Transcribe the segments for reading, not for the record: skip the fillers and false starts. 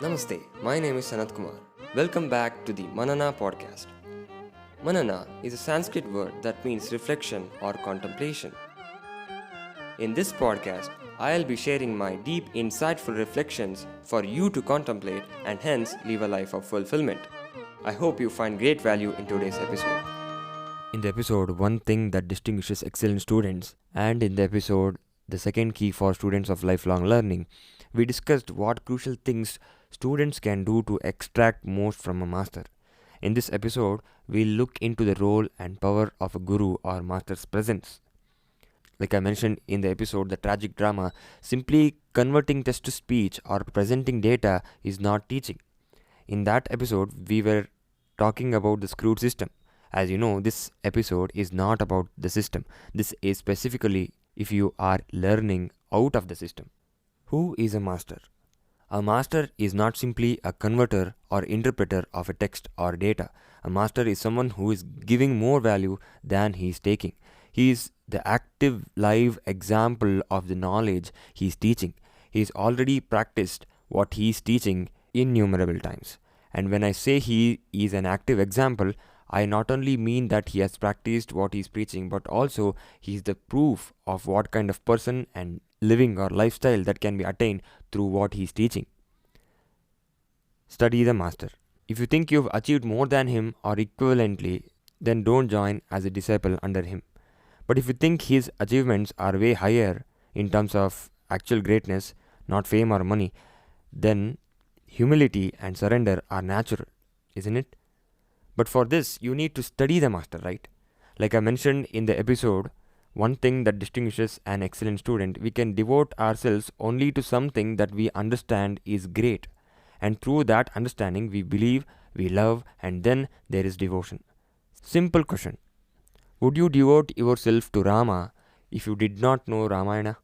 Namaste, my name is Sanat Kumar. Welcome back to the Manana Podcast. Manana is a Sanskrit word that means reflection or contemplation. In this podcast, I'll be sharing my deep, insightful reflections for you to contemplate and hence live a life of fulfillment. I hope you find great value in today's episode. In the episode, one thing that distinguishes excellent students, and in the episode, the second key for students of lifelong learning, we discussed what crucial things students can do to extract most from a master. In this episode, we'll look into the role and power of a guru or master's presence. Like I mentioned in the episode, the tragic drama, simply converting text to speech or presenting data is not teaching. In that episode, we were talking about the screwed system. As you know, this episode is not about the system. This is specifically if you are learning out of the system. Who is a master? A master is not simply a converter or interpreter of a text or data. A master is someone who is giving more value than he is taking. He is the active, live example of the knowledge he is teaching. He has already practiced what he is teaching innumerable times. And when I say he is an active example, I not only mean that he has practiced what he is preaching, but also he is the proof of what kind of person and living or lifestyle that can be attained through what he is teaching. Study the master. If you think you've achieved more than him or equivalently, then don't join as a disciple under him. But if you think his achievements are way higher in terms of actual greatness, not fame or money, then humility and surrender are natural, isn't it? But for this, you need to study the master, right? Like I mentioned in the episode, one thing that distinguishes an excellent student, we can devote ourselves only to something that we understand is great. And through that understanding, we believe, we love, and then there is devotion. Simple question. Would you devote yourself to Rama if you did not know Ramayana?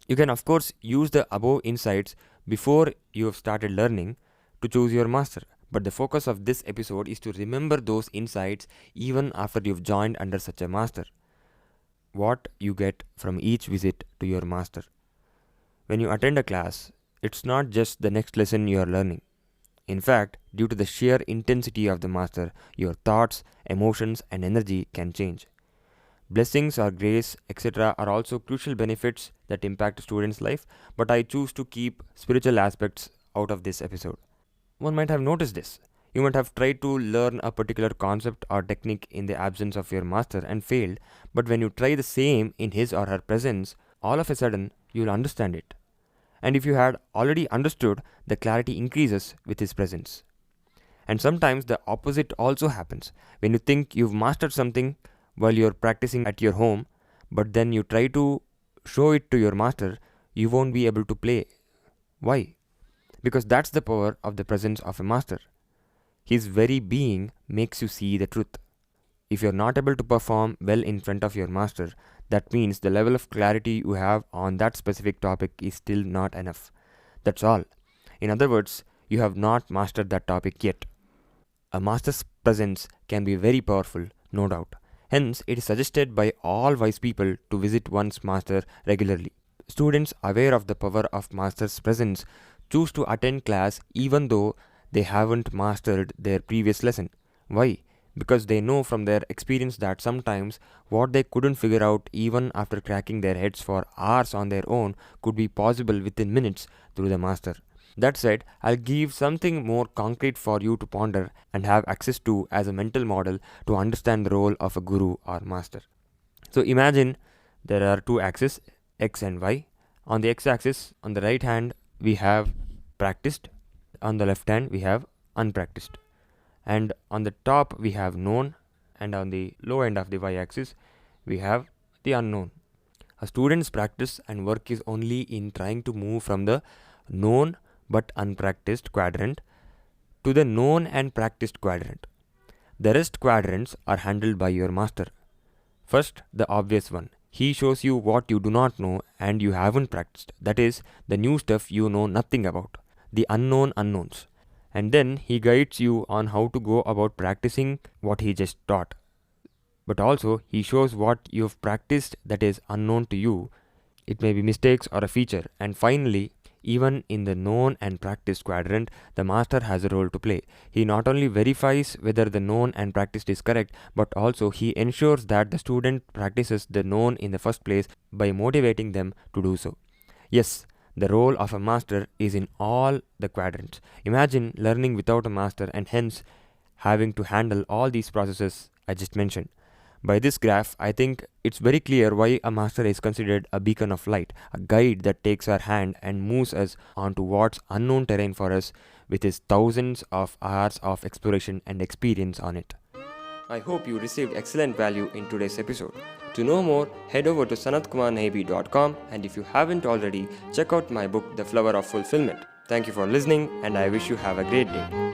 You can of course use the above insights before you have started learning to choose your master. But the focus of this episode is to remember those insights even after you've joined under such a master. What you get from each visit to your master. When you attend a class, it's not just the next lesson you are learning. In fact, due to the sheer intensity of the master, your thoughts, emotions, and energy can change. Blessings or grace, etc., are also crucial benefits that impact a student's life, but I choose to keep spiritual aspects out of this episode. One might have noticed this. You might have tried to learn a particular concept or technique in the absence of your master and failed, but when you try the same in his or her presence, all of a sudden you'll understand it. And if you had already understood, the clarity increases with his presence. And sometimes the opposite also happens. When you think you've mastered something while you're practicing at your home, but then you try to show it to your master, you won't be able to play. Why? Because that's the power of the presence of a master. His very being makes you see the truth. If you're not able to perform well in front of your master, that means the level of clarity you have on that specific topic is still not enough. That's all. In other words, you have not mastered that topic yet. A master's presence can be very powerful, no doubt. Hence, it is suggested by all wise people to visit one's master regularly. Students aware of the power of master's presence choose to attend class even though they haven't mastered their previous lesson. Why? Because they know from their experience that sometimes what they couldn't figure out even after cracking their heads for hours on their own could be possible within minutes through the master. That said, I'll give something more concrete for you to ponder and have access to as a mental model to understand the role of a guru or master. So imagine there are two axes, X and Y. On the X axis, on the right hand, we have practiced. On the left hand, we have unpracticed. And on the top, we have known. And on the low end of the y-axis, we have the unknown. A student's practice and work is only in trying to move from the known but unpracticed quadrant to the known and practiced quadrant. The rest quadrants are handled by your master. First, the obvious one. He shows you what you do not know and you haven't practiced. That is, the new stuff you know nothing about. The unknown unknowns. And then he guides you on how to go about practicing what he just taught. But also, he shows what you've practiced that is unknown to you. It may be mistakes or a feature. And finally, Even in the known and practiced quadrant, the master has a role to play. He not only verifies whether the known and practiced is correct, but also he ensures that the student practices the known in the first place by motivating them to do so. Yes, the role of a master is in all the quadrants. Imagine learning without a master and hence having to handle all these processes I just mentioned. By this graph, I think it's very clear why a master is considered a beacon of light, a guide that takes our hand and moves us onto what's unknown terrain for us with his thousands of hours of exploration and experience on it. I hope you received excellent value in today's episode. To know more, head over to sanatkumarnahibi.com, and if you haven't already, check out my book The Flower of Fulfillment. Thank you for listening, and I wish you have a great day.